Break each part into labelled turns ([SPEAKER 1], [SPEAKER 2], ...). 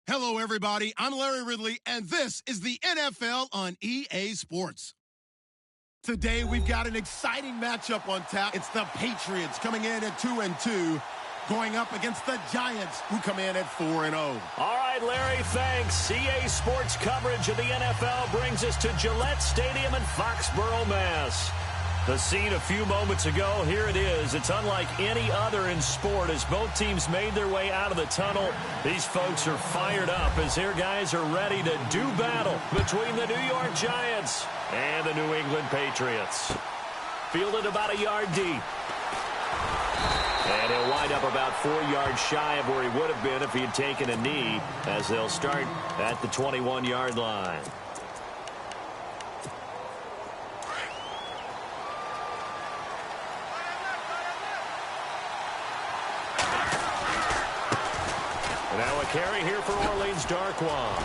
[SPEAKER 1] Hello, everybody. I'm Larry Ridley, and this is the NFL on EA Sports. Today, we've got an exciting matchup on tap. It's the Patriots coming in at 2-2, going up against the Giants, who come in at 4-0.
[SPEAKER 2] All right, Larry, thanks. EA Sports coverage of the NFL brings us to Gillette Stadium in Foxborough, Mass. The scene a few moments ago, here it is. It's unlike any other in sport as both teams made their way out of the tunnel. These folks are fired up as their guys are ready to do battle between the New York Giants and the New England Patriots. Fielded about a yard deep. And he'll wind up about 4 yards shy of where he would have been if he had taken a knee, as they'll start at the 21-yard line. Now a carry here for Orleans Darkwa.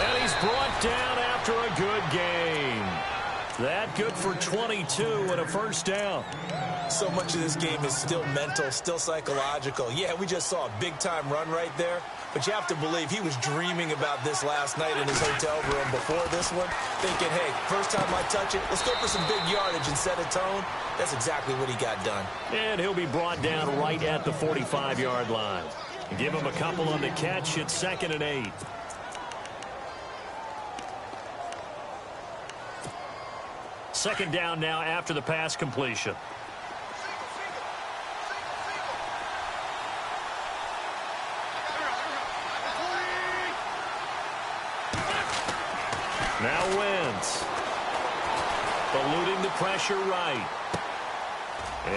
[SPEAKER 2] And he's brought down after a good game. That good for 22 and a first down.
[SPEAKER 3] So much of this game is still mental, still psychological. Yeah, we just saw a big-time run right there, but you have to believe he was dreaming about this last night in his hotel room before this one, thinking, hey, first time I touch it, let's go for some big yardage and set a tone. That's exactly what he got done.
[SPEAKER 2] And he'll be brought down right at the 45-yard line. Give him a couple on the catch. It's 2nd and 8. Second down now after the pass completion. Now Wentz. Eluding the pressure right.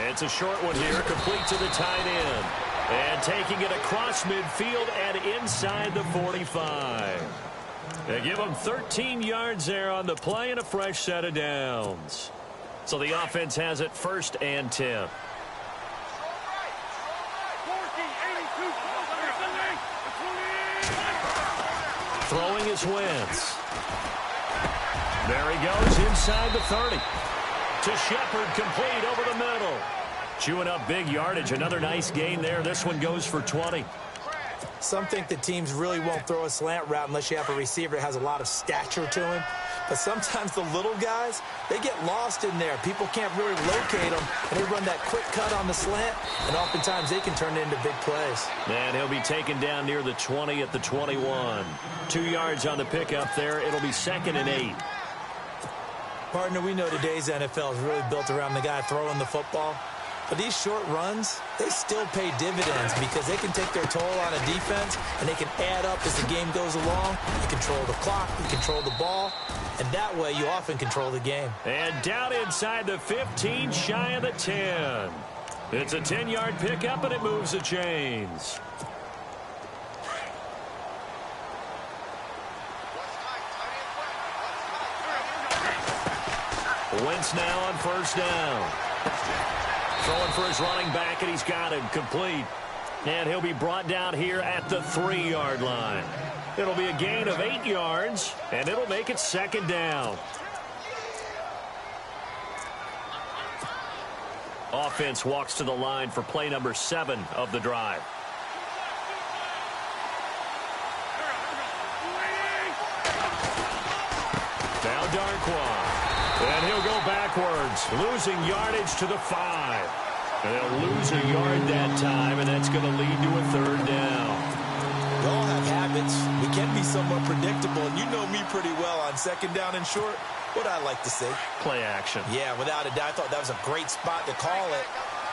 [SPEAKER 2] It's a short one here, complete to the tight end. And taking it across midfield and inside the 45. They give him 13 yards there on the play and a fresh set of downs. So the offense has it 1st and 10. Throwing is Wentz. There he goes inside the 30. To Shepard, complete over the middle. Chewing up big yardage. Another nice gain there. This one goes for 20.
[SPEAKER 3] Some think that teams really won't throw a slant route unless you have a receiver that has a lot of stature to him. But sometimes the little guys, they get lost in there. People can't really locate them, and they run that quick cut on the slant, and oftentimes they can turn it into big plays.
[SPEAKER 2] And he'll be taken down near the 20 at the 21. 2 yards on the pickup there. It'll be 2nd and 8.
[SPEAKER 3] Partner, we know today's NFL is really built around the guy throwing the football. But these short runs, they still pay dividends because they can take their toll on a defense and they can add up as the game goes along. You control the clock, you control the ball, and that way you often control the game.
[SPEAKER 2] And down inside the 15, shy of the 10. It's a 10-yard pickup and it moves the chains. Wentz now on 1st down. Throwing for his running back, and he's got him complete. And he'll be brought down here at the 3-yard line. It'll be a gain of 8 yards, and it'll make it 2nd down. Offense walks to the line for play number 7 of the drive. Now Darkwa. And he'll go backwards, losing yardage to the 5. And they'll lose a yard that time, and that's going to lead to a 3rd down.
[SPEAKER 3] We all have habits. We can be somewhat predictable, and you know me pretty well on 2nd down and short. What I like to say.
[SPEAKER 2] Play action.
[SPEAKER 3] Yeah, without a doubt. I thought that was a great spot to call it.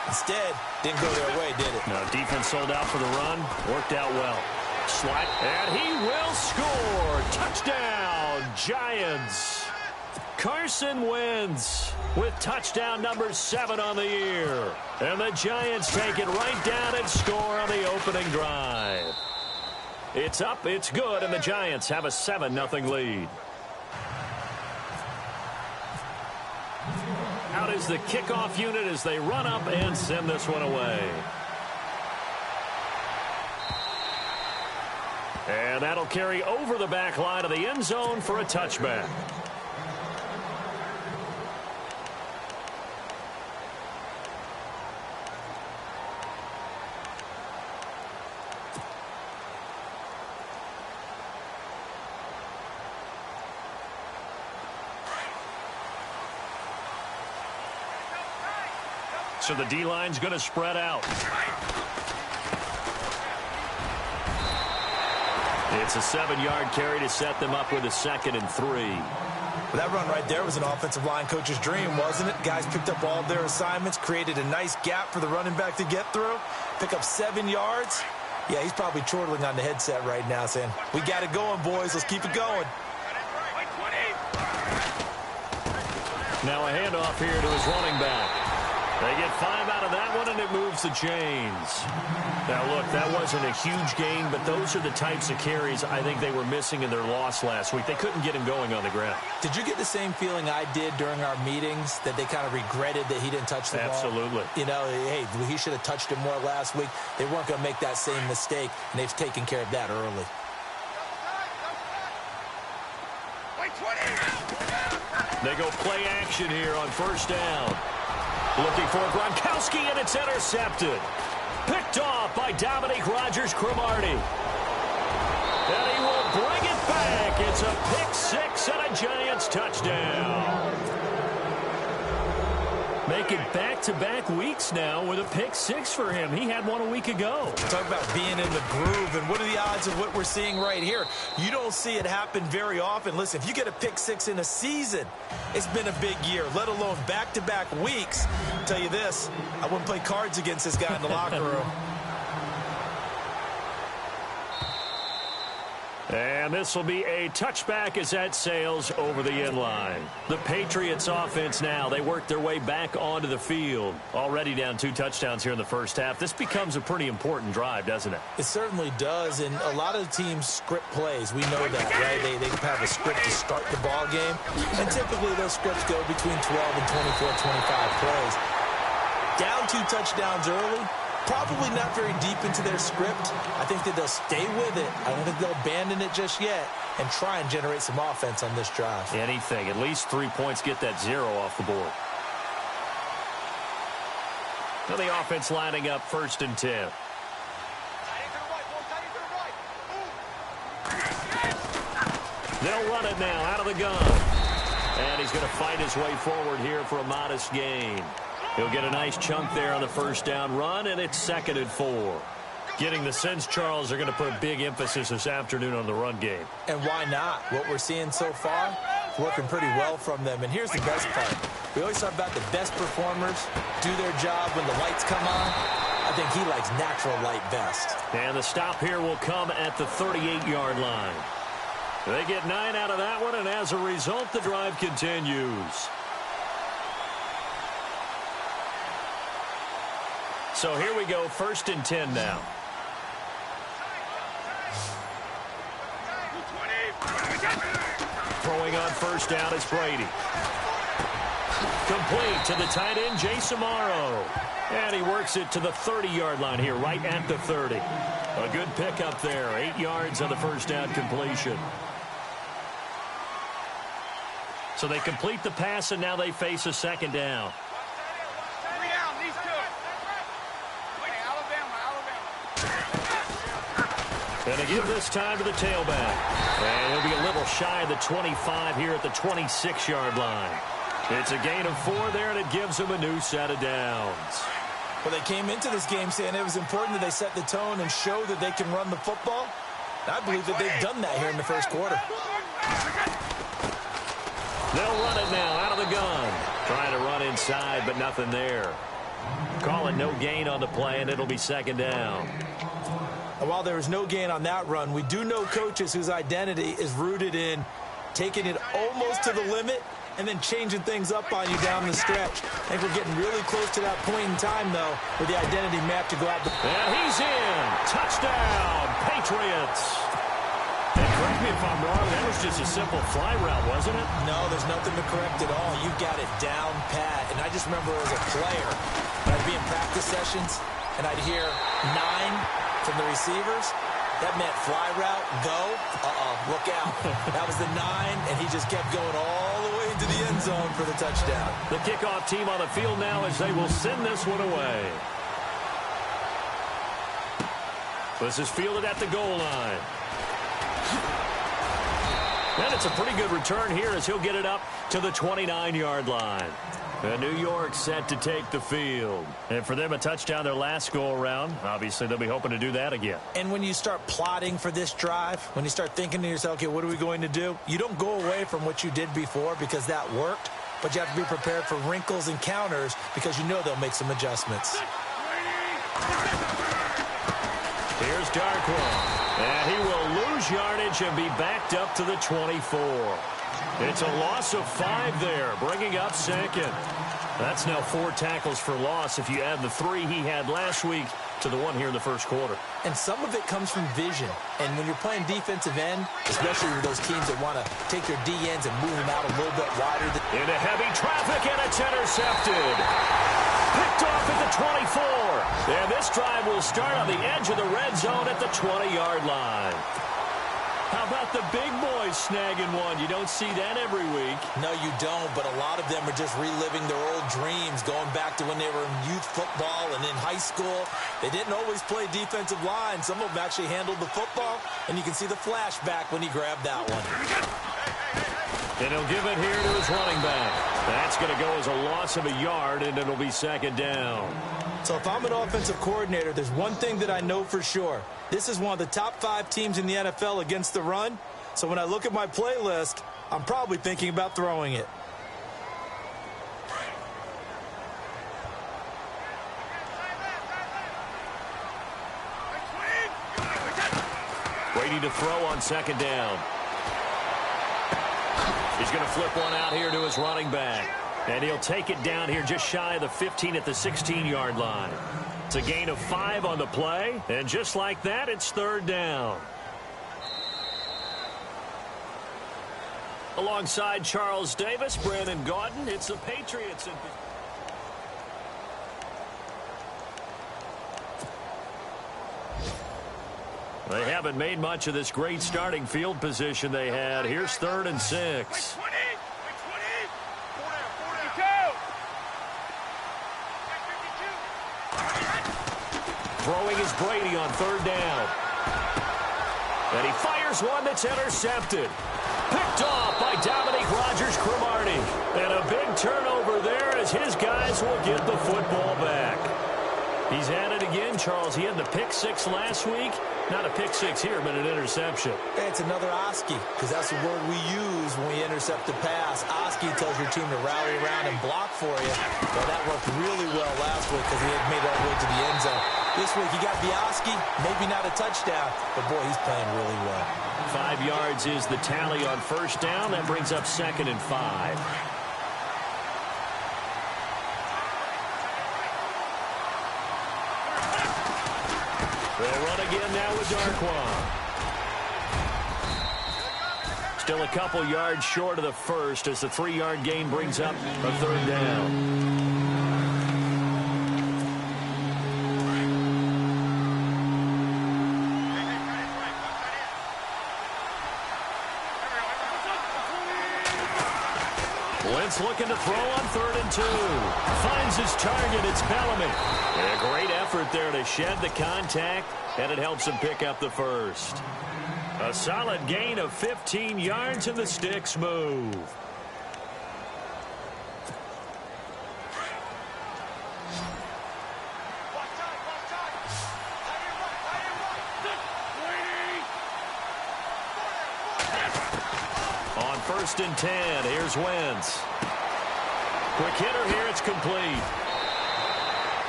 [SPEAKER 3] Instead, didn't go their way, did it?
[SPEAKER 2] No, defense sold out for the run. Worked out well. Slide, and he will score. Touchdown, Giants. Carson Wentz with touchdown number 7 on the year. And the Giants take it right down and score on the opening drive. It's up, it's good, and the Giants have a 7-0 lead. Out is the kickoff unit as they run up and send this one away. And that'll carry over the back line of the end zone for a touchback. So the D-line's going to spread out. It's a 7-yard carry to set them up with a 2nd and 3.
[SPEAKER 3] Well, that run right there was an offensive line coach's dream, wasn't it? Guys picked up all of their assignments, created a nice gap for the running back to get through, pick up 7 yards. Yeah, he's probably chortling on the headset right now saying, we got it going, boys. Let's keep it going.
[SPEAKER 2] Now a handoff here to his running back. They get 5 out of that one, and it moves the chains. Now, look, that wasn't a huge gain, but those are the types of carries I think they were missing in their loss last week. They couldn't get him going on the ground.
[SPEAKER 3] Did you get the same feeling I did during our meetings, that they kind of regretted that he didn't touch the ball?
[SPEAKER 2] Absolutely.
[SPEAKER 3] You know, hey, he should have touched it more last week. They weren't going to make that same mistake, and they've taken care of that early.
[SPEAKER 2] They go play action here on 1st down. Looking for Gronkowski, and it's intercepted. Picked off by Dominique Rodgers-Cromartie. And he will bring it back. It's a pick 6 and a Giants touchdown. Make it back-to-back weeks now with a pick 6 for him. He had one a week ago.
[SPEAKER 3] Talk about being in the groove, and what are the odds of what we're seeing right here? You don't see it happen very often. Listen, if you get a pick 6 in a season, it's been a big year, let alone back-to-back weeks. I'll tell you this, I wouldn't play cards against this guy in the locker room.
[SPEAKER 2] And this will be a touchback as that sails over the end line. The Patriots offense now, they work their way back onto the field. Already down 2 touchdowns here in the first half. This becomes a pretty important drive, doesn't it?
[SPEAKER 3] It certainly does, and a lot of teams script plays. We know that, right? They have a script to start the ball game, and typically those scripts go between 12 and 24, 25 plays. Down 2 touchdowns early, probably not very deep into their script. I think that they'll stay with it. I don't think they'll abandon it just yet and try and generate some offense on this drive.
[SPEAKER 2] Anything. At least 3 points, get that 0 off the board. Now the offense lining up 1st and 10. They'll run it now out of the gun. And he's going to fight his way forward here for a modest gain. He'll get a nice chunk there on the 1st down run, and it's 2nd and 4. Getting the sense, Charles, they're going to put a big emphasis this afternoon on the run game.
[SPEAKER 3] And why not? What we're seeing so far, working pretty well from them. And here's the best part. We always talk about the best performers do their job when the lights come on. I think he likes natural light best.
[SPEAKER 2] And the stop here will come at the 38-yard line. They get 9 out of that one, and as a result, the drive continues. So here we go, 1st and 10 now. Throwing on 1st down is Brady. Complete to the tight end, Jason Morrow. And he works it to the 30-yard line here, right at the 30. A good pickup there, 8 yards on the 1st down completion. So they complete the pass, and now they face a 2nd down. And they give this time to the tailback. And he'll be a little shy of the 25 here at the 26-yard line. It's a gain of 4 there, and it gives them a new set of downs.
[SPEAKER 3] Well, they came into this game saying it was important that they set the tone and show that they can run the football. I believe that they've done that here in the 1st quarter.
[SPEAKER 2] They'll run it now out of the gun. Trying to run inside, but nothing there. Call it no gain on the play, and it'll be 2nd down.
[SPEAKER 3] And while there was no gain on that run, we do know coaches whose identity is rooted in taking it almost to the limit and then changing things up on you down the stretch. I think we're getting really close to that point in time, though, with the identity map to go out.
[SPEAKER 2] And he's in. Touchdown, Patriots. And correct me if I'm wrong, that was just a simple fly route, wasn't it?
[SPEAKER 3] No, there's nothing to correct at all. You've got it down pat. And I just remember as a player, when I'd be in practice sessions, and I'd hear 9 from the receivers. That meant fly route, go, look out. That was the 9, and he just kept going all the way into the end zone for the touchdown.
[SPEAKER 2] The kickoff team on the field now as they will send this one away. This is fielded at the goal line. And it's a pretty good return here as he'll get it up to the 29-yard line. And New York set to take the field. And for them, a touchdown their last go-around. Obviously, they'll be hoping to do that again.
[SPEAKER 3] And when you start plotting for this drive, when you start thinking to yourself, okay, what are we going to do? You don't go away from what you did before because that worked, but you have to be prepared for wrinkles and counters because you know they'll make some adjustments.
[SPEAKER 2] Here's Darkwa. And he will lose yardage and be backed up to the 24. It's a loss of 5 there, bringing up second. That's now 4 tackles for loss if you add the 3 he had last week to the 1 here in the first quarter.
[SPEAKER 3] And some of it comes from vision. And when you're playing defensive end, especially with those teams that want to take their D-ends and move them out a little bit wider.
[SPEAKER 2] Into heavy traffic, and it's intercepted. Picked off at the 24. And this drive will start on the edge of the red zone at the 20-yard line. How about the big boys snagging one? You don't see that every week.
[SPEAKER 3] No, you don't, but a lot of them are just reliving their old dreams, going back to when they were in youth football and in high school. They didn't always play defensive line. Some of them actually handled the football, and you can see the flashback when he grabbed that one.
[SPEAKER 2] And he'll give it here to his running back. That's going to go as a loss of a yard, and it'll be second down.
[SPEAKER 3] So if I'm an offensive coordinator, there's one thing that I know for sure. This is one of the top 5 teams in the NFL against the run. So when I look at my playlist, I'm probably thinking about throwing it.
[SPEAKER 2] Brady to throw on second down. He's going to flip one out here to his running back. And he'll take it down here just shy of the 15 at the 16-yard line. It's a gain of 5 on the play. And just like that, it's third down. Alongside Charles Davis, Brandon Gaudin, it's the Patriots. They haven't made much of this great starting field position they had. Here's 3rd and 6. Throwing is Brady on 3rd down. And he fires one that's intercepted. Picked off by Dominique Rodgers-Cromartie. And a big turnover there as his guys will get the football back. He's at it again, Charles. He had the pick 6 last week. Not a pick 6 here, but an interception.
[SPEAKER 3] It's another Oski, because that's the word we use when we intercept the pass. Oski tells your team to rally around and block for you. Well, that worked really well last week because he had made it all the way to the end zone. This week, he got the Oski, maybe not a touchdown, but boy, he's playing really well.
[SPEAKER 2] 5 yards is the tally on first down. That brings up 2nd and 5. They'll run again now with Darkwa. Still a couple yards short of the first as the 3-yard gain brings up a 3rd down. Wentz looking to throw on 3rd and 2. Finds his target. It's Bellamy. A great effort there to shed the contact, and it helps him pick up the first. A solid gain of 15 yards, and the sticks move. On 1st and 10, here's Wentz. Quick hitter here, it's complete.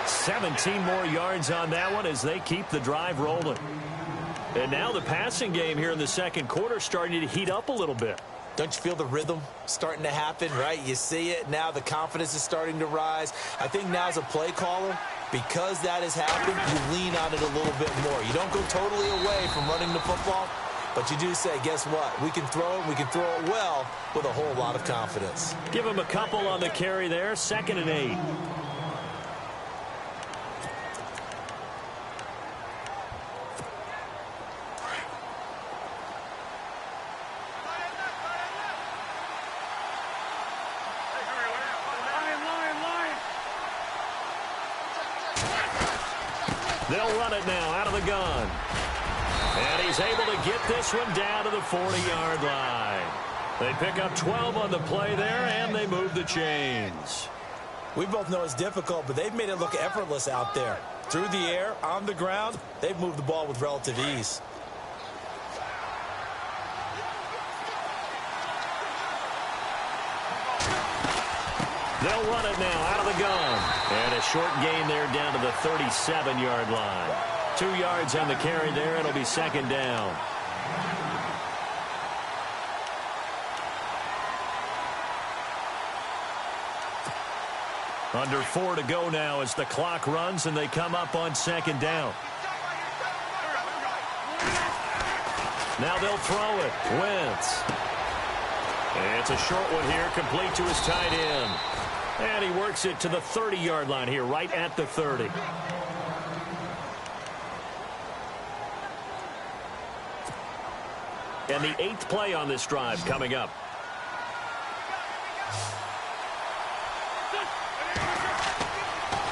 [SPEAKER 2] 17 more yards on that one as they keep the drive rolling. And now the passing game here in the second quarter starting to heat up a little bit.
[SPEAKER 3] Don't you feel the rhythm starting to happen, right? You see it. Now the confidence is starting to rise. I think now as a play caller, because that has happened, you lean on it a little bit more. You don't go totally away from running the football, but you do say, guess what? We can throw it. We can throw it well with a whole lot of confidence.
[SPEAKER 2] Give him a couple on the carry there. 2nd and 8. They'll run it now out of the gun. And he's able to get this one down to the 40-yard line. They pick up 12 on the play there, and they move the chains.
[SPEAKER 3] We both know it's difficult, but they've made it look effortless out there. Through the air, on the ground, they've moved the ball with relative ease.
[SPEAKER 2] They'll run it now out of the gun. And a short gain there down to the 37-yard line. 2 yards on the carry there. It'll be second down. Under 4 to go now as the clock runs and they come up on second down. Now they'll throw it. Wentz. It's a short one here, complete to his tight end. And he works it to the 30-yard line here, right at the 30. And the 8th play on this drive coming up.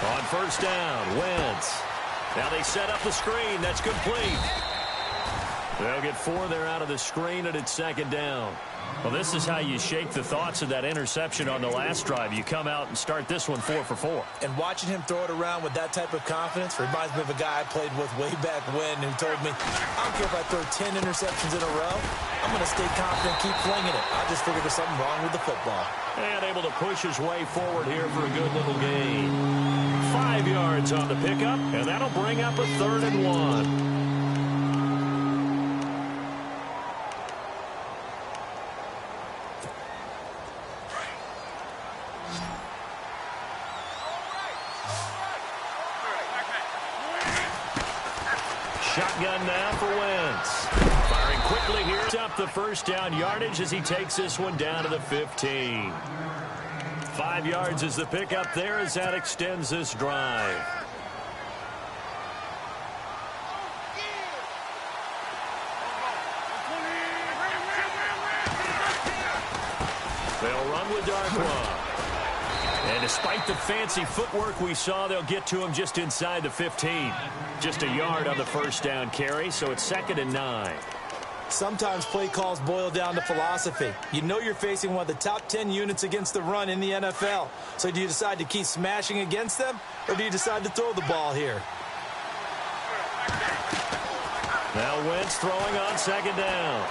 [SPEAKER 2] On first down, Wentz. Now they set up the screen. That's complete. They'll get 4 there out of the screen, and it's second down. Well, this is how you shake the thoughts of that interception on the last drive. You come out and start this one 4 for 4.
[SPEAKER 3] And watching him throw it around with that type of confidence reminds me of a guy I played with way back when who told me, I don't care if I throw 10 interceptions in a row. I'm going to stay confident, keep flinging it. I just figured there's something wrong with the football.
[SPEAKER 2] And able to push his way forward here for a good little gain. 5 yards on the pickup, and that'll bring up a 3rd and 1. Shotgun now for Wentz. Firing quickly here. Up the first down yardage as he takes this one down to the 15. 5 yards is the pickup there as that extends this drive. They'll run with Darkwa. And despite the fancy footwork we saw, they'll get to him just inside the 15. Just a yard on the first down carry, so it's 2nd and 9.
[SPEAKER 3] Sometimes play calls boil down to philosophy. You know you're facing one of the top 10 units against the run in the NFL. So do you decide to keep smashing against them, or do you decide to throw the ball here?
[SPEAKER 2] Now Wentz throwing on second down.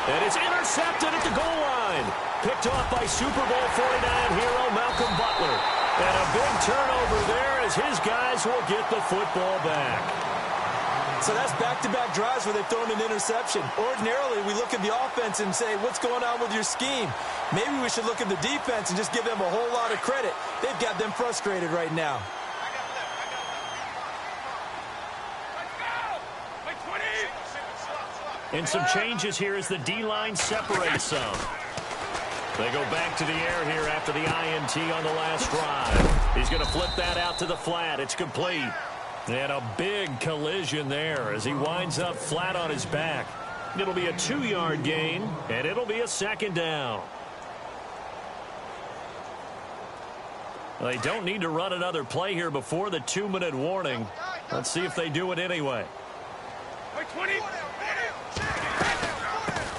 [SPEAKER 2] And it's intercepted at the goal line. Picked off by Super Bowl 49 hero Malcolm Butler. And a big turnover there as his guys will get the football back.
[SPEAKER 3] So that's back-to-back drives where they've thrown an interception. Ordinarily, we look at the offense and say, what's going on with your scheme? Maybe we should look at the defense and just give them a whole lot of credit. They've got them frustrated right now.
[SPEAKER 2] And some changes here as the D-line separates some. They go back to the air here after the INT on the last drive. He's going to flip that out to the flat. It's complete. And a big collision there as he winds up flat on his back. It'll be a 2-yard gain, and it'll be a second down. They don't need to run another play here before the 2-minute warning. Let's see if they do it anyway.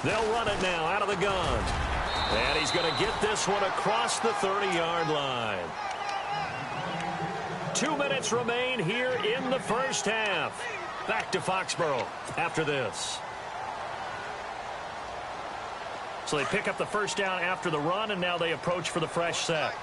[SPEAKER 2] They'll run it now out of the gun. And he's going to get this one across the 30-yard line. 2 minutes remain here in the first half. Back to Foxborough after this. So they pick up the first down after the run, and now they approach for the fresh set.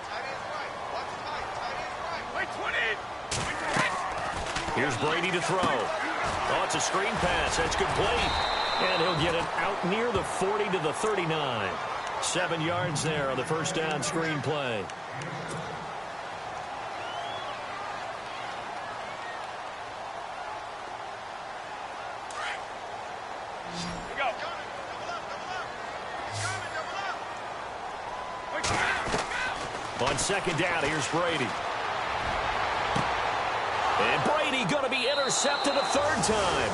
[SPEAKER 2] Here's Brady to throw. Oh, it's a screen pass. That's complete. And he'll get it out near the 40 to the 39. 7 yards there on the first down screen play. On second down, here's Brady. And Brady going to be intercepted a 3rd time.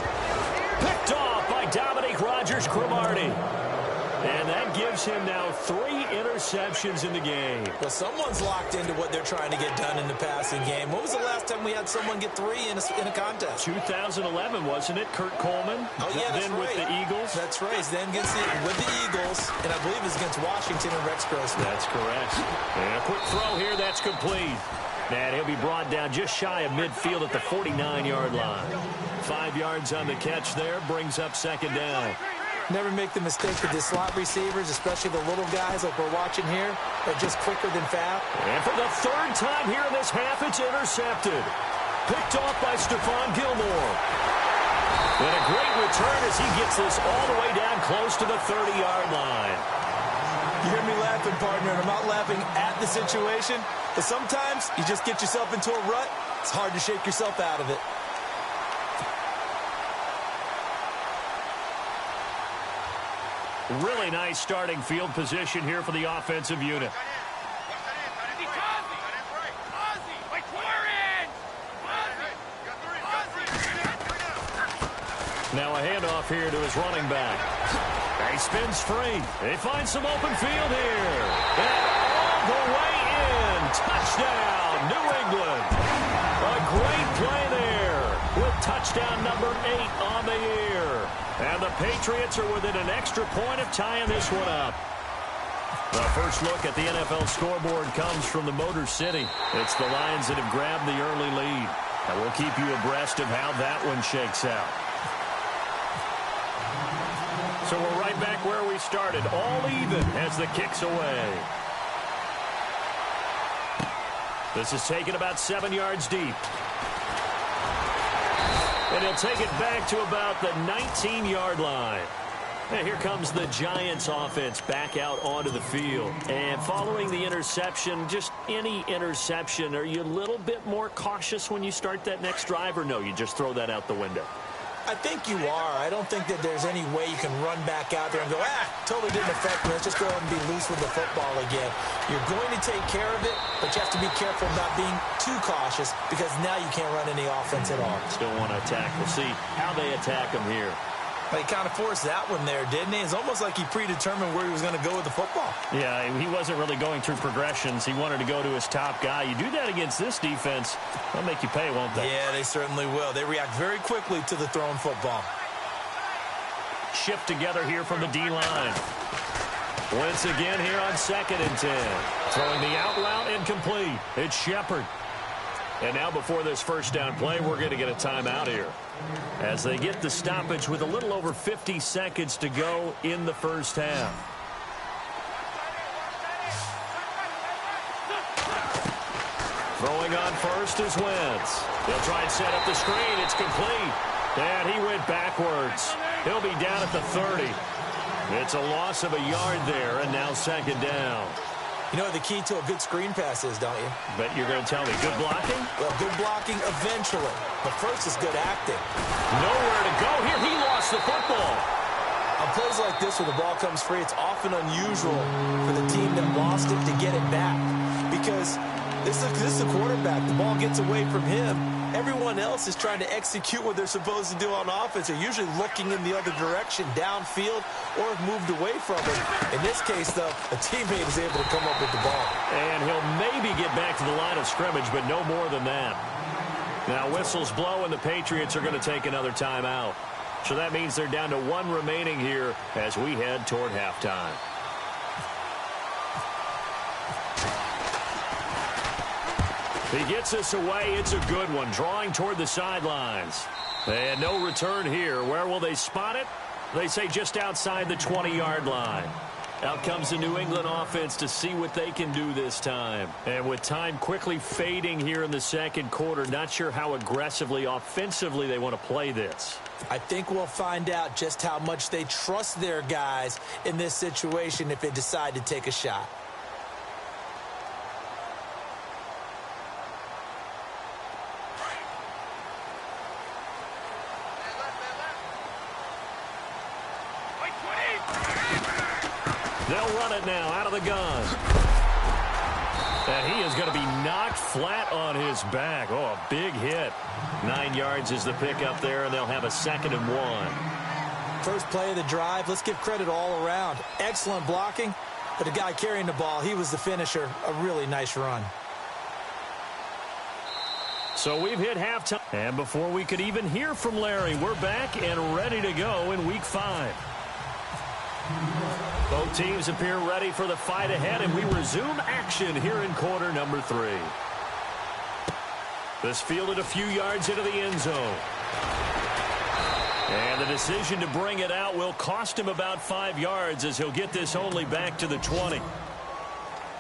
[SPEAKER 2] Picked off by Dominique Rodgers-Cromartie. And that gives gives him now 3 interceptions in the game.
[SPEAKER 3] Well, someone's locked into what they're trying to get done in the passing game. When was the last time we had someone get 3 in a contest?
[SPEAKER 2] 2011, wasn't it? Kurt Coleman.
[SPEAKER 3] Oh, yeah, that's
[SPEAKER 2] then
[SPEAKER 3] right.
[SPEAKER 2] with the Eagles.
[SPEAKER 3] That's right. Then with the Eagles, and I believe it's against Washington and Rex Grossman.
[SPEAKER 2] That's correct. And a quick throw here. That's complete. And he'll be brought down just shy of midfield at the 49-yard line. 5 yards on the catch there. Brings up second down.
[SPEAKER 3] Never make the mistake that the slot receivers, especially the little guys like we're watching here, are just quicker than fast.
[SPEAKER 2] And for the 3rd time here in this half, it's intercepted. Picked off by Stephon Gilmore. And a great return as he gets this all the way down close to the 30-yard line.
[SPEAKER 3] You hear me laughing, partner, and I'm not laughing at the situation, but sometimes you just get yourself into a rut. It's hard to shake yourself out of it.
[SPEAKER 2] Really nice starting field position here for the offensive unit. Now a handoff here to his running back. He spins free. They find some open field here. And all the way in. Touchdown, New England. A great play there with touchdown number 8 on the year. And the Patriots are within an extra point of tying this one up. The first look at the NFL scoreboard comes from the Motor City. It's the Lions that have grabbed the early lead. And we'll keep you abreast of how that one shakes out. So we're right back where we started, all even as the kick's away. This is taken about 7 yards deep. And he'll take it back to about the 19-yard line. And here comes the Giants offense back out onto the field. And following the interception, just any interception, are you a little bit more cautious when you start that next drive, or no, you just throw that out the window?
[SPEAKER 3] I think you are. I don't think that there's any way you can run back out there and go, totally didn't affect me. Let's just go ahead and be loose with the football again. You're going to take care of it, but you have to be careful of not being too cautious because now you can't run any offense at all.
[SPEAKER 2] Still want to attack. We'll see how they attack him here.
[SPEAKER 3] Well, he kind of forced that one there, didn't he? It's almost like he predetermined where he was going to go with the football.
[SPEAKER 2] Yeah, he wasn't really going through progressions. He wanted to go to his top guy. You do that against this defense, they'll make you pay, won't they?
[SPEAKER 3] Yeah, they certainly will. They react very quickly to the thrown football.
[SPEAKER 2] Shift together here from the D-line. Once again here on 2nd and 10. Throwing the out route incomplete. It's Shepard. And now before this first down play, we're going to get a timeout here. As they get the stoppage with a little over 50 seconds to go in the first half. Throwing on first is Wentz. They'll try and set up the screen. It's complete. And he went backwards. He'll be down at the 30. It's a loss of a yard there, and now 2nd down.
[SPEAKER 3] You know what the key to a good screen pass is, don't you?
[SPEAKER 2] But you're going to tell me, good blocking?
[SPEAKER 3] Well, good blocking eventually. But first is good acting.
[SPEAKER 2] Nowhere to go here. He lost the football.
[SPEAKER 3] On plays like this where the ball comes free, it's often unusual for the team that lost it to get it back. Because this is a quarterback. The ball gets away from him. Everyone else is trying to execute what they're supposed to do on offense. They're usually looking in the other direction, downfield, or have moved away from it. In this case, though, a teammate is able to come up with the ball.
[SPEAKER 2] And he'll maybe get back to the line of scrimmage, but no more than that. Now whistles blow, and the Patriots are going to take another timeout. So that means they're down to 1 remaining here as we head toward halftime. He gets us away. It's a good one. Drawing toward the sidelines. And no return here. Where will they spot it? They say just outside the 20-yard line. Out comes the New England offense to see what they can do this time. And with time quickly fading here in the second quarter, not sure how aggressively, offensively they want to play this.
[SPEAKER 3] I think we'll find out just how much they trust their guys in this situation if they decide to take a shot.
[SPEAKER 2] They'll run it now out of the gun. And he is going to be knocked flat on his back. Oh, a big hit. 9 yards is the pickup there, and they'll have a 2nd and 1.
[SPEAKER 3] First play of the drive, let's give credit all around. Excellent blocking, but the guy carrying the ball, he was the finisher. A really nice run.
[SPEAKER 2] So we've hit halftime. And before we could even hear from Larry, we're back and ready to go in Week 5. Both teams appear ready for the fight ahead, and we resume action here in quarter number 3. This fielded a few yards into the end zone. And the decision to bring it out will cost him about 5 yards as he'll get this only back to the 20.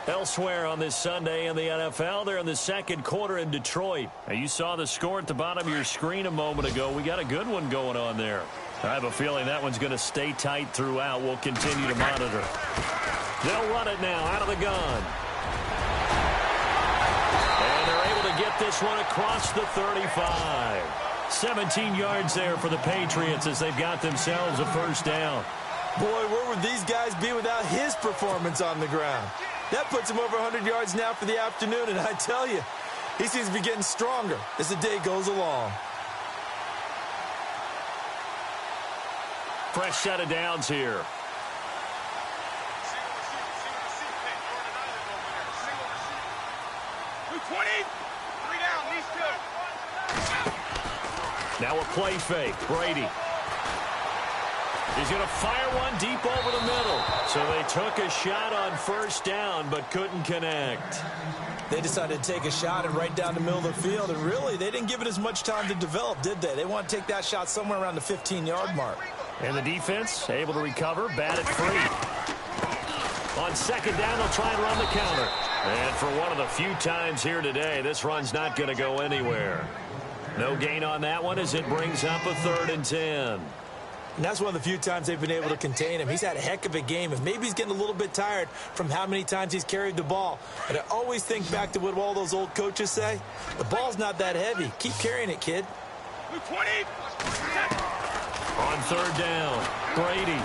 [SPEAKER 2] Elsewhere on this Sunday in the NFL, they're in the second quarter in Detroit. Now, you saw the score at the bottom of your screen a moment ago. We got a good one going on there. I have a feeling that one's going to stay tight throughout. We'll continue to monitor. They'll run it now out of the gun. And they're able to get this one across the 35. 17 yards there for the Patriots as they've got themselves a first down.
[SPEAKER 3] Boy, where would these guys be without his performance on the ground? That puts him over 100 yards now for the afternoon, and I tell you, he seems to be getting stronger as the day goes along.
[SPEAKER 2] Fresh set of downs here. Now a play fake. Brady. He's going to fire one deep over the middle. So they took a shot on first down but couldn't connect.
[SPEAKER 3] They decided to take a shot and right down the middle of the field, and really, they didn't give it as much time to develop, did they? They want to take that shot somewhere around the 15-yard mark.
[SPEAKER 2] And the defense able to recover, bat it free. On second down, they'll try and run the counter. And for one of the few times here today, this run's not going to go anywhere. No gain on that one as it brings up a 3rd and 10.
[SPEAKER 3] And that's one of the few times they've been able to contain him. He's had a heck of a game, and maybe he's getting a little bit tired from how many times he's carried the ball. But I always think back to what all those old coaches say. The ball's not that heavy. Keep carrying it, kid.
[SPEAKER 2] On third down, Brady.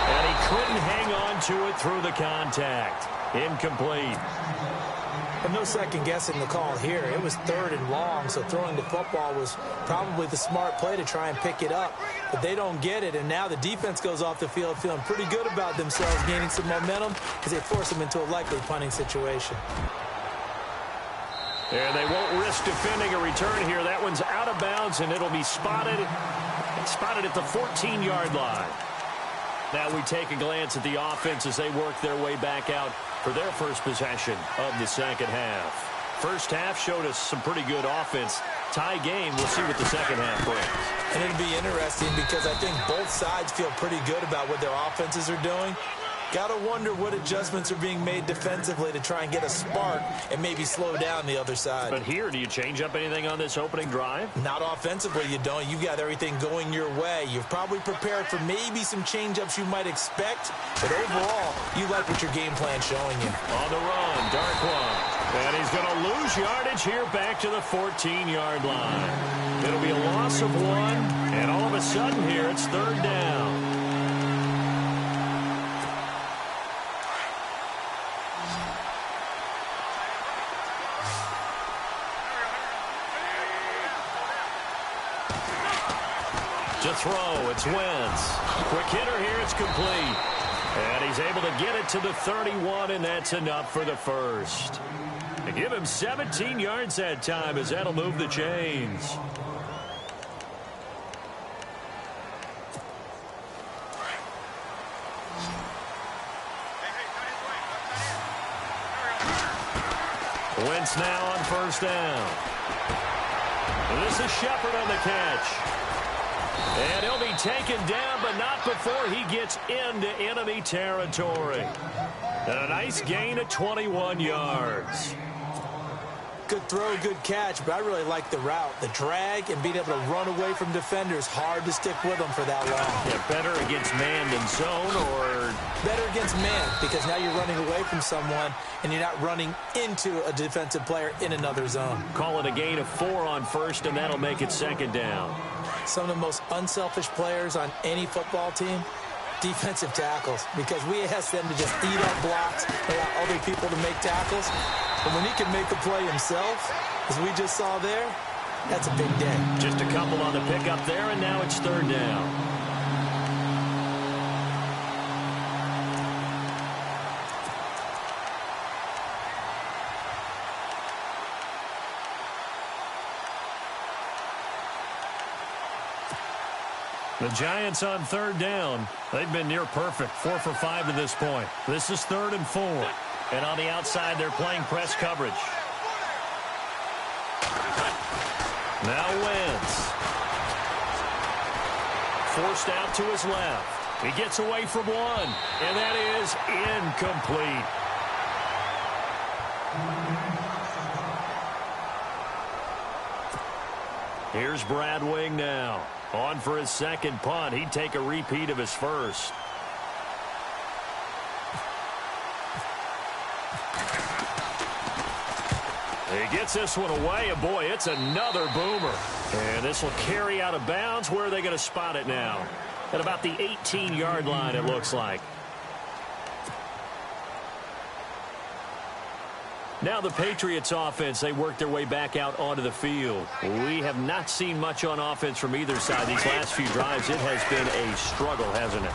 [SPEAKER 2] And he couldn't hang on to it through the contact. Incomplete.
[SPEAKER 3] But no second guessing the call here. It was 3rd and long, so throwing the football was probably the smart play to try and pick it up. But they don't get it, and now the defense goes off the field feeling pretty good about themselves, gaining some momentum as they force them into a likely punting situation.
[SPEAKER 2] And they won't risk defending a return here. That one's out of bounds, and it'll be spotted at the 14-yard line. Now we take a glance at the offense as they work their way back out for their first possession of the second half. First half showed us some pretty good offense. Tie game, we'll see what the second half brings.
[SPEAKER 3] And it'll be interesting because I think both sides feel pretty good about what their offenses are doing. Got to wonder what adjustments are being made defensively to try and get a spark and maybe slow down the other side.
[SPEAKER 2] But here, do you change up anything on this opening drive?
[SPEAKER 3] Not offensively, you don't. You've got everything going your way. You've probably prepared for maybe some change-ups you might expect, but overall, you like what your game plan's showing you.
[SPEAKER 2] On the run, Darkwan. And he's going to lose yardage here back to the 14-yard line. It'll be a loss of 1, and all of a sudden here, it's 3rd down. To throw, it's Wentz. Quick hitter here, it's complete. And he's able to get it to the 31, and that's enough for the first. They give him 17 yards that time as that'll move the chains. Wentz now on first down. And this is Shepard on the catch. And he'll be taken down, but not before he gets into enemy territory. And a nice gain of 21 yards.
[SPEAKER 3] Good throw, good catch, but I really like the route. The drag and being able to run away from defenders, hard to stick with them for that long.
[SPEAKER 2] Yeah, better against man than zone, or?
[SPEAKER 3] Better against man, because now you're running away from someone and you're not running into a defensive player in another zone.
[SPEAKER 2] Call it a gain of 4 on first, and that'll make it second down.
[SPEAKER 3] Some of the most unselfish players on any football team, defensive tackles, because we ask them to just eat up blocks, allow other people to make tackles. But when he can make the play himself, as we just saw there, that's a big day.
[SPEAKER 2] Just a couple on the pickup there, and now it's 3rd down. The Giants on third down. They've been near perfect, 4 for 5 to this point. This is 3rd and 4. And on the outside, they're playing press coverage. Now Wentz. Forced out to his left. He gets away from one, and that is incomplete. Here's Brad Wing now. On for his second punt. He'd take a repeat of his first. He gets this one away, and boy, it's another boomer. And this will carry out of bounds. Where are they going to spot it now? At about the 18-yard line, it looks like. Now the Patriots offense, they work their way back out onto the field. We have not seen much on offense from either side these last few drives. It has been a struggle, hasn't it?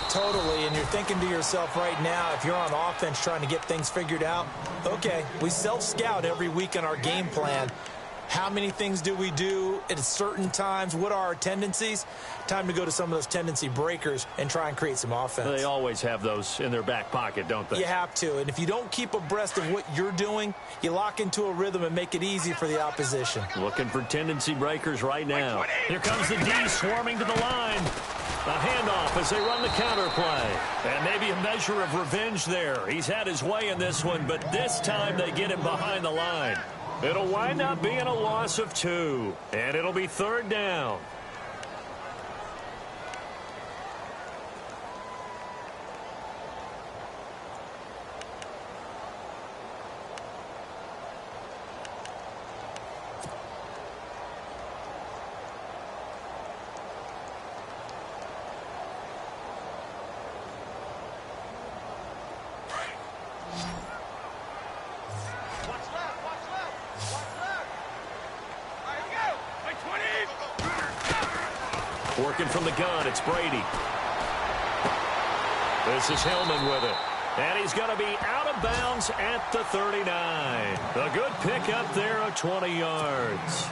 [SPEAKER 3] Totally, and you're thinking to yourself right now, if you're on offense trying to get things figured out, okay, we self-scout every week in our game plan. How many things do we do at certain times? What are our tendencies? Time to go to some of those tendency breakers and try and create some offense.
[SPEAKER 2] They always have those in their back pocket, don't they?
[SPEAKER 3] You have to, and if you don't keep abreast of what you're doing, you lock into a rhythm and make it easy for the opposition.
[SPEAKER 2] Looking for tendency breakers right now. Here comes the D swarming to the line. A handoff as they run the counter play. And maybe a measure of revenge there. He's had his way in this one, but this time they get him behind the line. It'll wind up being a loss of 2, and it'll be 3rd down. Working from the gun, it's Brady. This is Hillman with it. And he's going to be out of bounds at the 39. A good pickup there of 20 yards.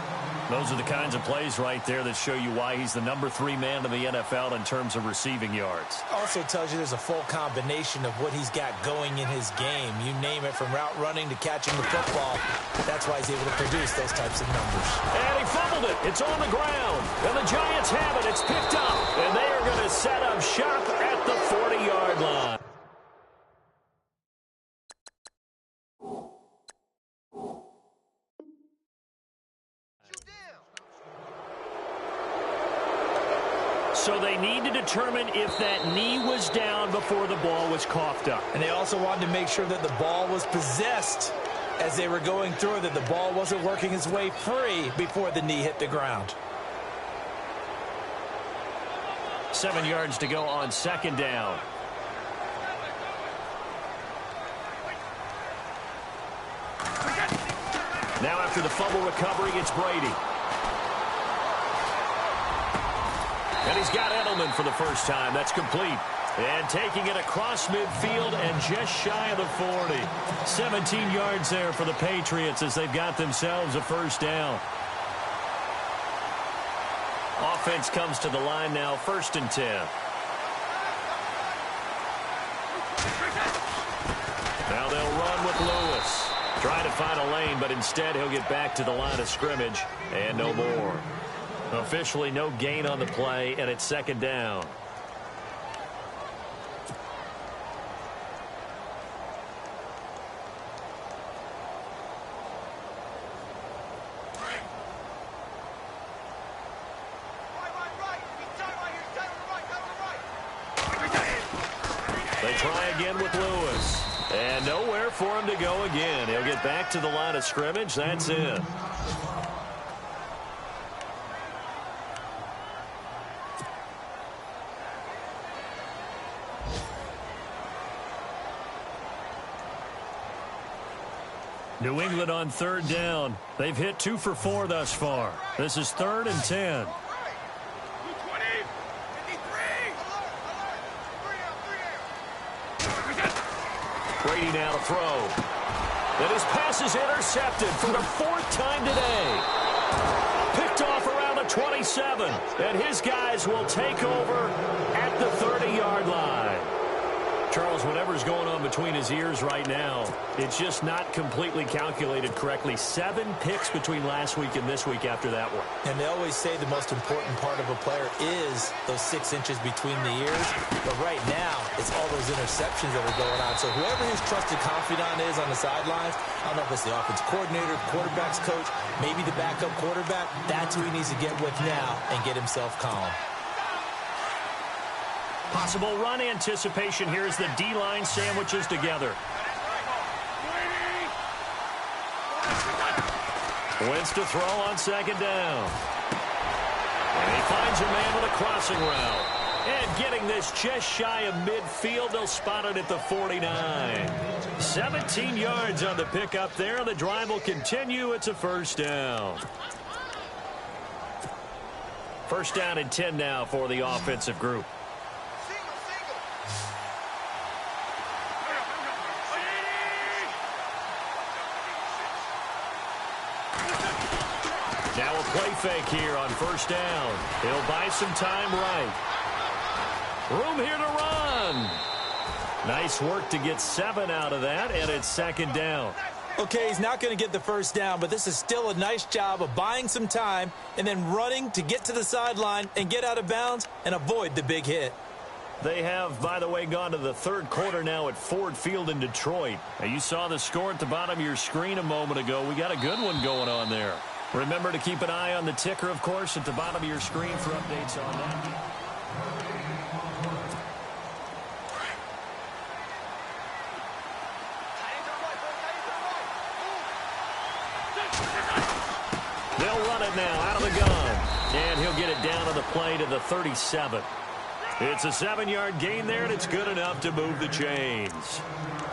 [SPEAKER 2] Those are the kinds of plays right there that show you why he's the number 3 man in the NFL in terms of receiving yards.
[SPEAKER 3] Also tells you there's a full combination of what he's got going in his game. You name it, from route running to catching the football. That's why he's able to produce those types of numbers.
[SPEAKER 2] And he fumbled it. It's on the ground. And the Giants have it. It's picked up. And they are going to set up shop at the 40-yard line. So they need to determine if that knee was down before the ball was coughed up.
[SPEAKER 3] And they also wanted to make sure that the ball was possessed as they were going through, that the ball wasn't working its way free before the knee hit the ground.
[SPEAKER 2] 7 yards to go on 2nd down. Now after the fumble recovery, it's Brady. And he's got Edelman for the first time. That's complete. And taking it across midfield and just shy of the 40. 17 yards there for the Patriots as they've got themselves a 1st down. Offense comes to the line now, 1st and 10. Now they'll run with Lewis. Trying to find a lane, but instead he'll get back to the line of scrimmage and no more. Officially no gain on the play, and it's 2nd down. They try again with Lewis. And nowhere for him to go again. He'll get back to the line of scrimmage. That's it. New England on 3rd down. They've hit 2 for 4 thus far. This is 3rd and 10. Brady now to throw. And his pass is intercepted for the 4th time today. Picked off around the 27, and his guys will take over at the 30-yard line. Charles, whatever's going on between his ears right now, it's just not completely calculated correctly. 7 picks between last week and this week after that one.
[SPEAKER 3] And they always say the most important part of a player is those 6 inches between the ears. But right now, it's all those interceptions that are going on. So whoever his trusted confidant is on the sidelines, I don't know if it's the offense coordinator, quarterback's coach, maybe the backup quarterback, that's who he needs to get with now and get himself calm.
[SPEAKER 2] Possible run anticipation here as the D-line sandwiches together. Wentz to throw on second down. And he finds a man with a crossing route. And getting this just shy of midfield, they'll spot it at the 49. 17 yards on the pickup there. The drive will continue. It's a first down. First down and 10 now for the offensive group. Now a play fake here on first down. He'll buy some time right. Room here to run. Nice work to get 7 out of that, and it's second down.
[SPEAKER 3] Okay, he's not going to get the first down, but this is still a nice job of buying some time and then running to get to the sideline and get out of bounds and avoid the big hit.
[SPEAKER 2] They have, by the way, gone to the third quarter now at Ford Field in Detroit. Now, you saw the score at the bottom of your screen a moment ago. We got a good one going on there. Remember to keep an eye on the ticker, of course, at the bottom of your screen for updates on that. They'll run it now out of the gun. And he'll get it down on the play to the 37. It's a 7-yard gain there, and it's good enough to move the chains.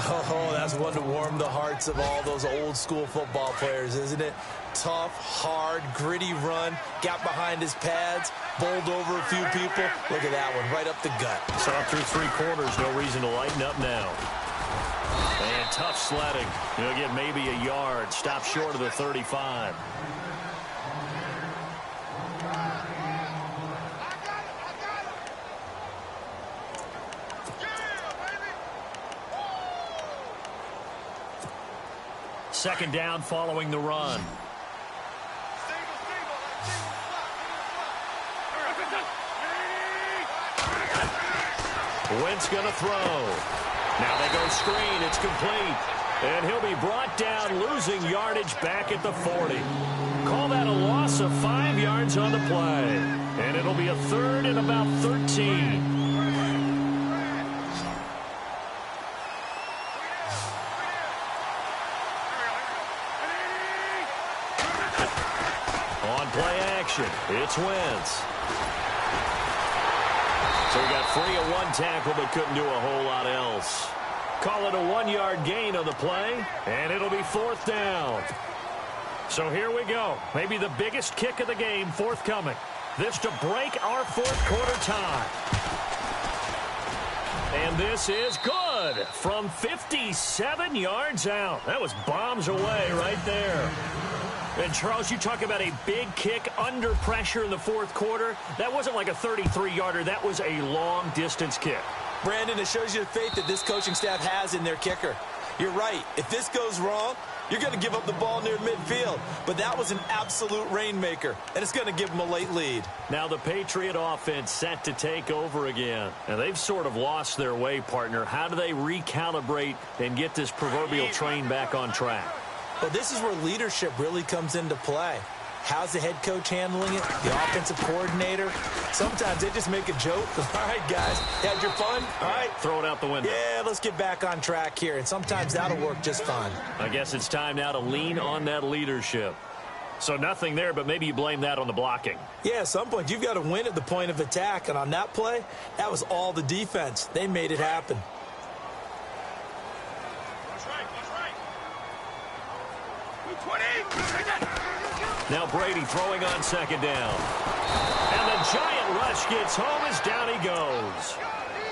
[SPEAKER 3] Oh, that's one to warm the hearts of all those old-school football players, isn't it? Tough, hard, gritty run, got behind his pads, bowled over a few people. Look at that one, right up the gut.
[SPEAKER 2] Saw through 3 quarters, no reason to lighten up now. And tough sledding. He'll get maybe a yard, stop short of the 35. Second down following the run. Wentz going to throw. Now they go screen. It's complete. And he'll be brought down, losing yardage back at the 40. Call that a loss of 5 yards on the play. And it'll be a third and about 13. Play action. It's Wentz. So he got free of 1 tackle but couldn't do a whole lot else. Call it a 1-yard gain on the play, and it'll be 4th down. So here we go. Maybe the biggest kick of the game forthcoming. This to break our 4th quarter tie. And this is good from 57 yards out. That was bombs away right there. And, Charles, you talk about a big kick under pressure in the 4th quarter. That wasn't like a 33-yarder. That was a long-distance kick.
[SPEAKER 3] Brandon, it shows you the faith that this coaching staff has in their kicker. You're right. If this goes wrong, you're going to give up the ball near midfield. But that was an absolute rainmaker, and it's going to give them a late lead.
[SPEAKER 2] Now the Patriot offense set to take over again. And they've sort of lost their way, partner. How do they recalibrate and get this proverbial train back on track?
[SPEAKER 3] Well, this is where leadership really comes into play. How's the head coach handling it? The offensive coordinator? Sometimes they just make a joke. All right, guys, had your fun? All right.
[SPEAKER 2] Throw it out the window.
[SPEAKER 3] Yeah, let's get back on track here. And sometimes that'll work just fine.
[SPEAKER 2] I guess it's time now to lean on that leadership. So nothing there, but maybe you blame that on the blocking.
[SPEAKER 3] Yeah, at some point, you've got to win at the point of attack. And on that play, that was all the defense. They made it happen.
[SPEAKER 2] Now Brady throwing on second down. And the giant rush gets home as down he goes.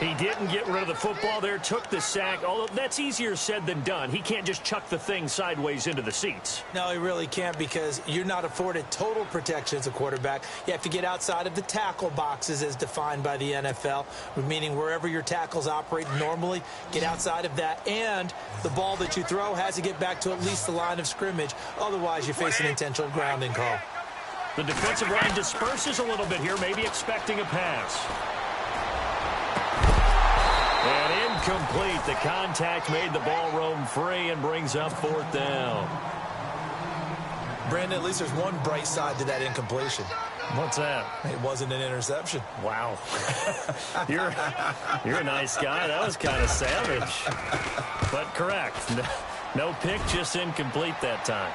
[SPEAKER 2] He didn't get rid of the football there, took the sack, although that's easier said than done. He can't just chuck the thing sideways into the seats.
[SPEAKER 3] No, he really can't, because you're not afforded total protection as a quarterback. You have to get outside of the tackle boxes as defined by the NFL, meaning wherever your tackles operate normally, get outside of that, and the ball that you throw has to get back to at least the line of scrimmage. Otherwise, you face an intentional grounding call.
[SPEAKER 2] The defensive line disperses a little bit here, maybe expecting a pass. And incomplete. The contact made the ball roam free and brings up 4th down.
[SPEAKER 3] Brandon, at least there's one bright side to that incompletion.
[SPEAKER 2] What's that?
[SPEAKER 3] It wasn't an interception.
[SPEAKER 2] Wow. You're a nice guy. That was kind of savage. But correct. No pick, just incomplete that time.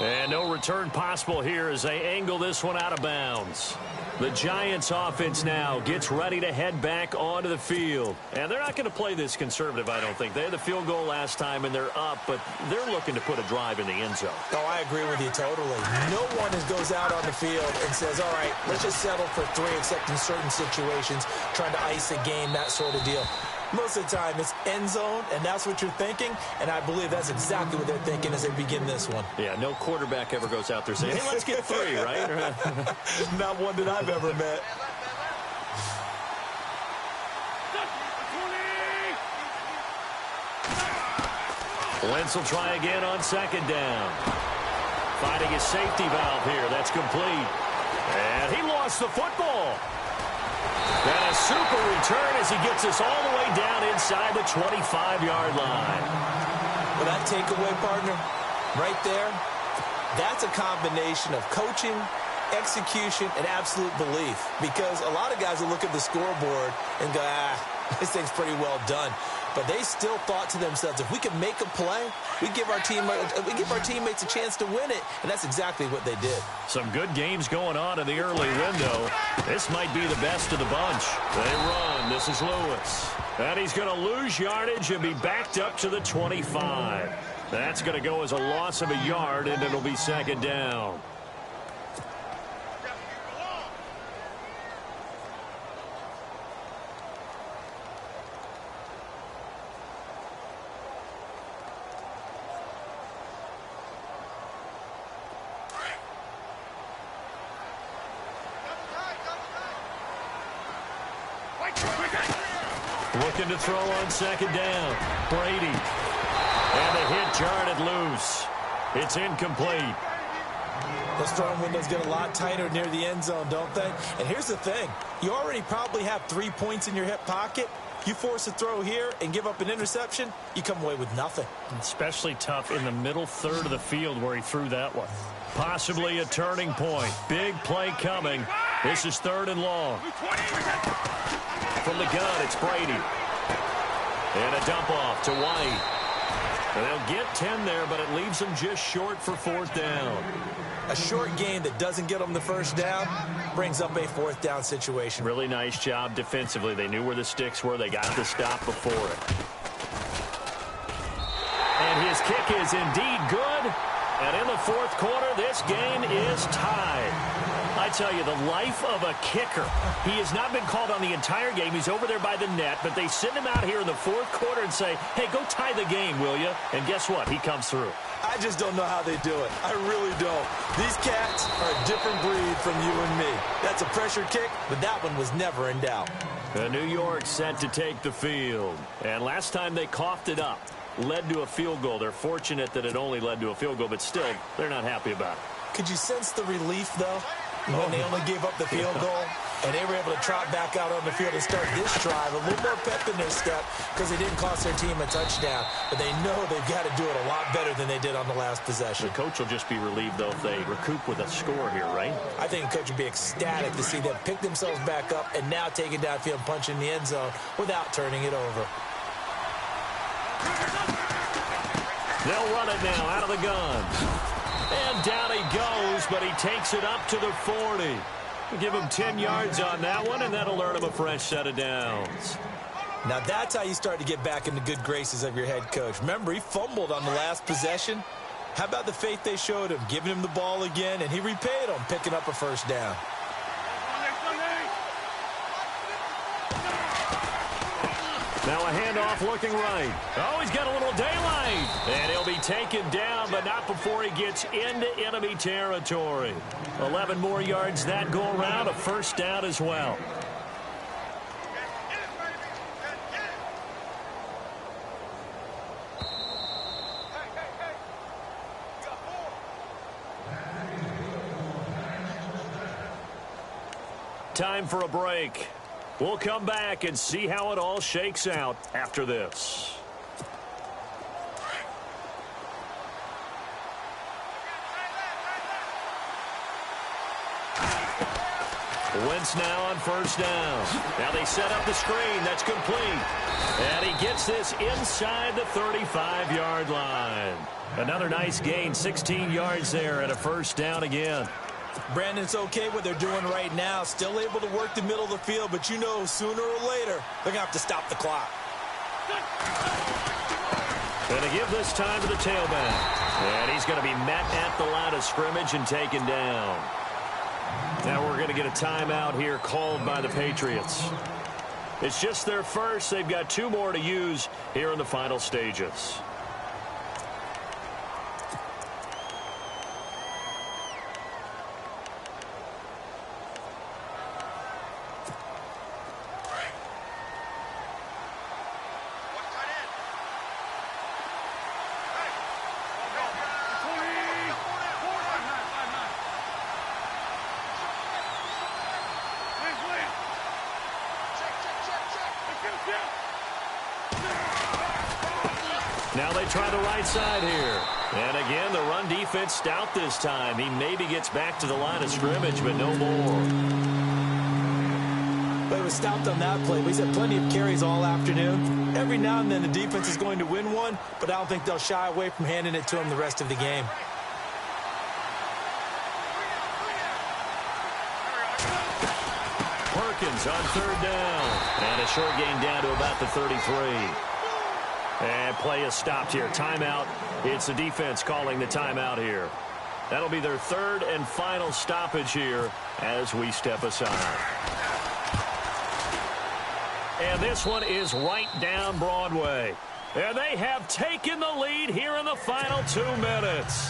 [SPEAKER 2] And no return possible here as they angle this one out of bounds. The Giants offense now gets ready to head back onto the field. And they're not going to play this conservative, I don't think. They had the field goal last time, and they're up, but they're looking to put a drive in the end zone.
[SPEAKER 3] Oh, I agree with you totally. No one goes out on the field and says, all right, let's just settle for 3, except in certain situations, trying to ice a game, that sort of deal. Most of the time, it's end zone, and that's what you're thinking, and I believe that's exactly what they're thinking as they begin this one.
[SPEAKER 2] Yeah, no quarterback ever goes out there saying, hey, let's get 3, right?
[SPEAKER 3] Not one that I've ever met.
[SPEAKER 2] Wentz will try again on 2nd down. Finding his safety valve here. That's complete. And he lost the football. And a super return as he gets us all the way down inside the 25-yard line.
[SPEAKER 3] Well, that takeaway, partner, right there, that's a combination of coaching, execution, and absolute belief. Because a lot of guys will look at the scoreboard and go, this thing's pretty well done. But they still thought to themselves, if we can make a play, we give our teammates a chance to win it. And that's exactly what they did.
[SPEAKER 2] Some good games going on in the early window. This might be the best of the bunch. They run. This is Lewis. And he's going to lose yardage and be backed up to the 25. That's going to go as a loss of a yard, and it'll be 2nd down. Looking to throw on 2nd down. Brady. And the hit jarred it loose. It's incomplete.
[SPEAKER 3] Those throwing windows get a lot tighter near the end zone, don't they? And here's the thing. You already probably have 3 points in your hip pocket. You force a throw here and give up an interception, you come away with nothing.
[SPEAKER 2] Especially tough in the middle third of the field where he threw that one. Possibly a turning point. Big play coming. This is 3rd and long. From the gun, it's Brady. And a dump off to White. And they'll get 10 there, but it leaves them just short for 4th down.
[SPEAKER 3] A short gain that doesn't get them the 1st down brings up a 4th down situation.
[SPEAKER 2] Really nice job defensively. They knew where the sticks were. They got the stop before it. And his kick is indeed good. And in the 4th quarter, this game is tied. I tell you, the life of a kicker. He has not been called on the entire game. He's over there by the net, but they send him out here in the 4th quarter and say, hey, go tie the game, will you? And guess what? He comes through.
[SPEAKER 3] I just don't know how they do it. I really don't. These cats are a different breed from you and me. That's a pressure kick, but that one was never in doubt.
[SPEAKER 2] New York set to take the field. And last time they coughed it up, led to a field goal. They're fortunate that it only led to a field goal, but still, they're not happy about it.
[SPEAKER 3] Could you sense the relief, though, when they only gave up the field goal and they were able to trot back out on the field and start this drive, a little more pep in their step because they didn't cost their team a touchdown, but they know they've got to do it a lot better than they did on the last possession.
[SPEAKER 2] The coach will just be relieved, though, if they recoup with a score here, right?
[SPEAKER 3] I think the coach would be ecstatic to see them pick themselves back up and now take it downfield and punch in the end zone without turning it over.
[SPEAKER 2] They'll run it now out of the gun. And down he goes, but he takes it up to the 40. Give him 10 yards on that one, and that'll earn him a fresh set of downs.
[SPEAKER 3] Now that's how you start to get back in the good graces of your head coach. Remember, he fumbled on the last possession. How about the faith they showed him, giving him the ball again, and he repaid them, picking up a 1st down.
[SPEAKER 2] Now a handoff looking right. Oh, he's got a little daylight. And he'll be taken down, but not before he gets into enemy territory. 11 more yards that go around, a first down as well. Time for a break. We'll come back and see how it all shakes out after this. Wentz now on first down. Now they set up the screen. That's complete. And he gets this inside the 35-yard line. Another nice gain, 16 yards there and a first down again.
[SPEAKER 3] Brandon, it's okay what they're doing right now. Still able to work the middle of the field, but you know sooner or later they're going to have to stop the clock.
[SPEAKER 2] Going to give this time to the tailback. And he's going to be met at the line of scrimmage and taken down. Now we're going to get a timeout here called by the Patriots. It's just their first. They've got 2 more to use here in the final stages. Now they try the right side here. And again, the run defense stout this time. He maybe gets back to the line of scrimmage, but no more.
[SPEAKER 3] But it was stout on that play. He's had plenty of carries all afternoon. Every now and then the defense is going to win one, but I don't think they'll shy away from handing it to him the rest of the game.
[SPEAKER 2] Perkins on third down. And a short gain down to about the 33. And play is stopped here. Timeout. It's the defense calling the timeout here. That'll be their third and final stoppage here as we step aside. And this one is right down Broadway. And they have taken the lead here in the final 2 minutes.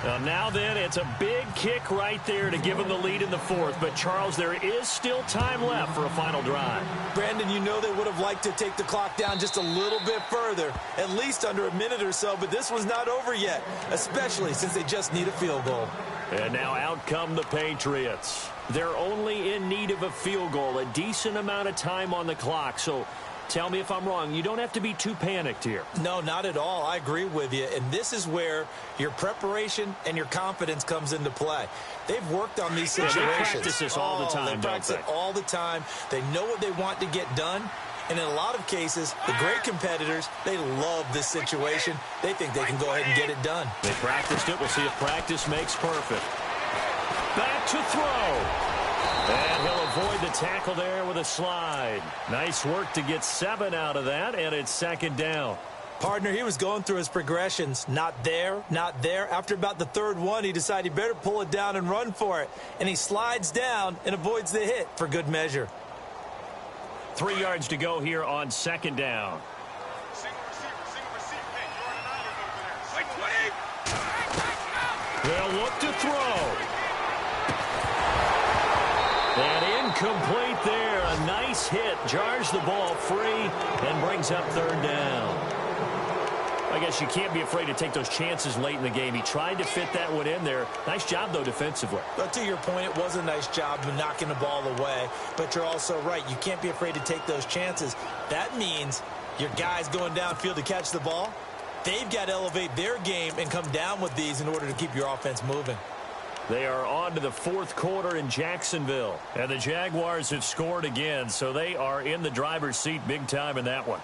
[SPEAKER 2] Now then, it's a big kick right there to give them the lead in the fourth. But, Charles, there is still time left for a final drive.
[SPEAKER 3] Brandon, you know they would have liked to take the clock down just a little bit further, at least under a minute or so. But this was not over yet, especially since they just need a field goal.
[SPEAKER 2] And now out come the Patriots. They're only in need of a field goal, a decent amount of time on the clock. So tell me if I'm wrong. You don't have to be too panicked here.
[SPEAKER 3] No, not at all. I agree with you. And this is where your preparation and your confidence comes into play. They've worked on these situations.
[SPEAKER 2] They practice this all the time,
[SPEAKER 3] They practice it all the time. They know what they want to get done. And in a lot of cases, the great competitors, they love this situation. They think they can go ahead and get it done.
[SPEAKER 2] They practiced it. We'll see if practice makes perfect. Back to throw. And he'll avoid the tackle there with a slide. Nice work to get 7 out of that, and it's second down.
[SPEAKER 3] Partner, he was going through his progressions. Not there, not there. After about the third one, he decided he better pull it down and run for it. And he slides down and avoids the hit for good measure.
[SPEAKER 2] 3 yards to go here on second down. They'll look to throw. And incomplete there. A nice hit. Jars the ball free and brings up third down. I guess you can't be afraid to take those chances late in the game. He tried to fit that one in there. Nice job, though, defensively.
[SPEAKER 3] But to your point, it was a nice job of knocking the ball away. But you're also right. You can't be afraid to take those chances. That means your guys going downfield to catch the ball, they've got to elevate their game and come down with these in order to keep your offense moving.
[SPEAKER 2] They are on to the fourth quarter in Jacksonville. And the Jaguars have scored again, so they are in the driver's seat big time in that one.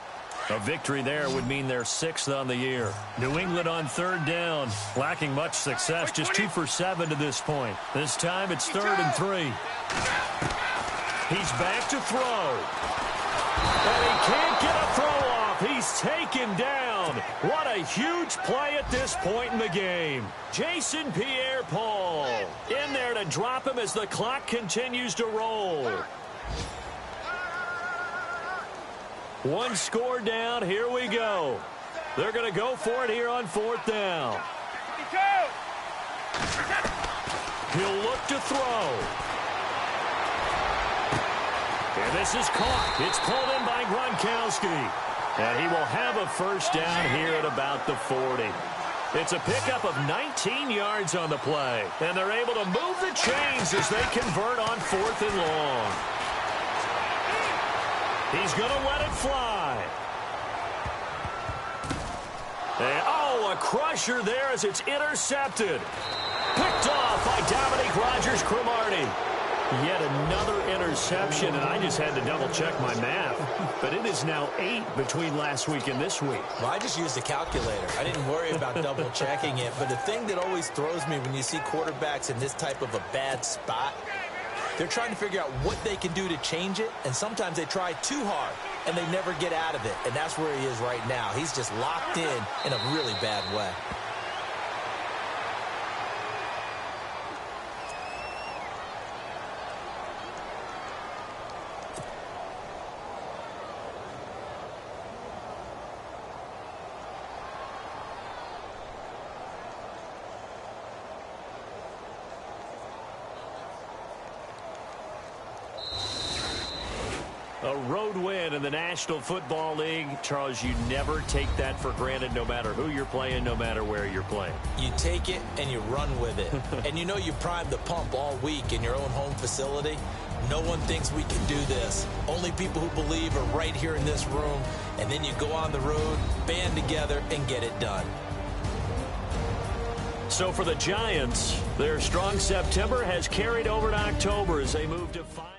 [SPEAKER 2] A victory there would mean they're 6th on the year. New England on third down, lacking much success, just 2 for 7 to this point. This time it's 3rd and 3. He's back to throw. And he can't get a throw off. He's taken down. What a huge play at this point in the game. Jason Pierre-Paul in there to drop him as the clock continues to roll. One score down. Here we go. They're going to go for it here on 4th down. He'll look to throw. And this is caught. It's pulled in by Gronkowski. And he will have a first down here at about the 40. It's a pickup of 19 yards on the play. And they're able to move the chains as they convert on 4th and long. He's going to let it fly. And, oh, a crusher there as it's intercepted. Picked off by Dominique Rodgers-Cromartie. Yet another interception, and I just had to double-check my math. But it is now 8 between last week and this week.
[SPEAKER 3] Well, I just used a calculator. I didn't worry about double-checking it. But the thing that always throws me when you see quarterbacks in this type of a bad spot, they're trying to figure out what they can do to change it, and sometimes they try too hard, and they never get out of it. And that's where he is right now. He's just locked in a really bad way.
[SPEAKER 2] A road win in the National Football League. Charles, you never take that for granted no matter who you're playing, no matter where you're playing.
[SPEAKER 3] You take it and you run with it. And you know you primed the pump all week in your own home facility. No one thinks we can do this. Only people who believe are right here in this room. And then you go on the road, band together, and get it done.
[SPEAKER 2] So for the Giants, their strong September has carried over to October as they move to 5.